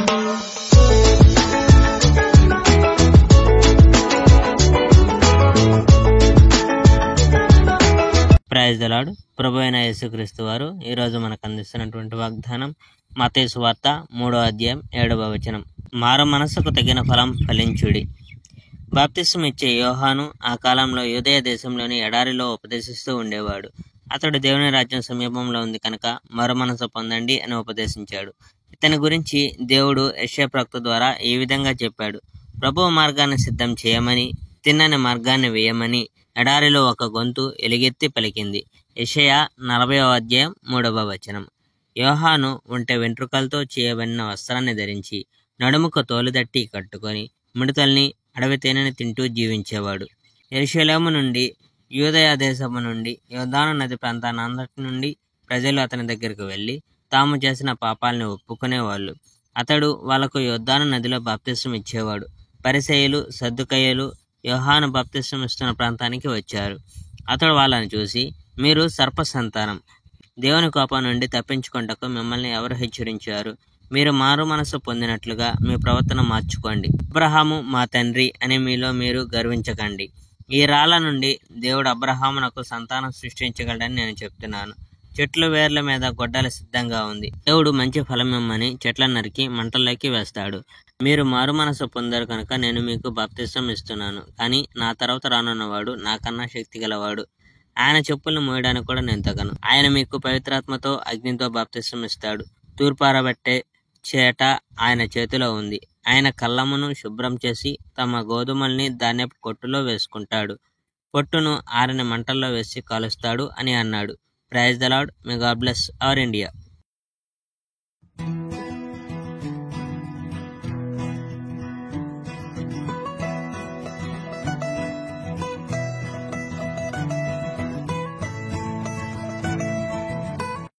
Praise the lord. ప్రభు అయిన యేసుక్రీస్తు వారు ఈరోజు మనకు అందిస్తున్నటువంటి వాగ్దానం మత్తయి సువార్త 3వ అధ్యాయం 7వ వచనం. మారు మనసుకు తగిన ఫలం ఫలించుడి. బాప్తిస్మం ఇచ్చే యోహాను ఆ కాలంలో యూదయ దేశంలోని ఎడారిలో ఉపదేశిస్తూ ఉండేవాడు. అతడు దేవుని రాజ్యం సమీపంలో ఉంది కనుక మరు మనసు పొందండి అని ఉపదేశించాడు. ఇతని గురించి దేవుడు యెషయా ప్రవక్త ద్వారా ఈ విధంగా చెప్పాడు. ప్రభువు మార్గాన్ని సిద్ధం చేయమని, తిన్నని మార్గాన్ని వేయమని ఎడారిలో ఒక గొంతు ఎలుగెత్తి పలికింది. యెషయా 40వ అధ్యాయం 3వ వచనం. యోహాను ఒంటె వెంట్రుకలతో చేయబడిన వస్త్రాన్ని ధరించి నడుముకు తోలుదట్టి కట్టుకొని మిడతల్ని అడవి తేనెని తింటూ జీవించేవాడు. యెరూషలేము నుండి, యూదయ దేశము నుండి, యోర్దాను నది ప్రాంతానంతటి నుండి ప్రజలు అతని దగ్గరకు వెళ్ళి తాము చేసిన పాపాలని ఒప్పుకునేవాళ్ళు. అతడు వాళ్లకు యోర్దాను నదిలో బాప్తిస్మం ఇచ్చేవాడు. పరిసయ్యులు, సద్దుకయ్యులు యోహాను బాప్తిస్మం ఇస్తున్న ప్రాంతానికి వచ్చారు. అతడు వాళ్ళని చూసి, మీరు సర్ప సంతానం, దేవుని కోపం నుండి తప్పించుకొనుటకు మిమ్మల్ని ఎవరు హెచ్చరించారు? మీరు మారు మనసు పొందినట్లుగా మీ ప్రవర్తన మార్చుకోండి. అబ్రహాము మా తండ్రి అని మీలో మీరు గర్వించకండి. ఈ రాళ్ల నుండి దేవుడు అబ్రహామునకు సంతానం సృష్టించగలడని నేను చెప్తున్నాను. చెట్ల వేర్ల మీద గొడ్డలి సిద్ధంగా ఉంది. దేవుడు మంచి ఫలం ఇమ్మని చెట్లను నరికి మంటల్లోకి వేస్తాడు. మీరు మారు మనసు పొందారు కనుక నేను మీకు బాప్తిస్మం ఇస్తున్నాను. కానీ నా తర్వాత రానున్నవాడు నాకన్నా శక్తి గలవాడు. ఆయన చెప్పులను మోయడానికి కూడా నేను తగను. ఆయన మీకు పవిత్రాత్మతో అగ్నితో బాప్తిస్మం ఇస్తాడు. తూర్పారబట్టే చేట ఆయన చేతిలో ఉంది. ఆయన కళ్ళమును శుభ్రం చేసి తమ గోధుమల్ని ధాన్యపు కొట్టులో వేసుకుంటాడు. పొట్టును ఆరని మంటల్లో వేసి కాలుస్తాడు అని అన్నాడు. Praise the Lord. May God bless our India.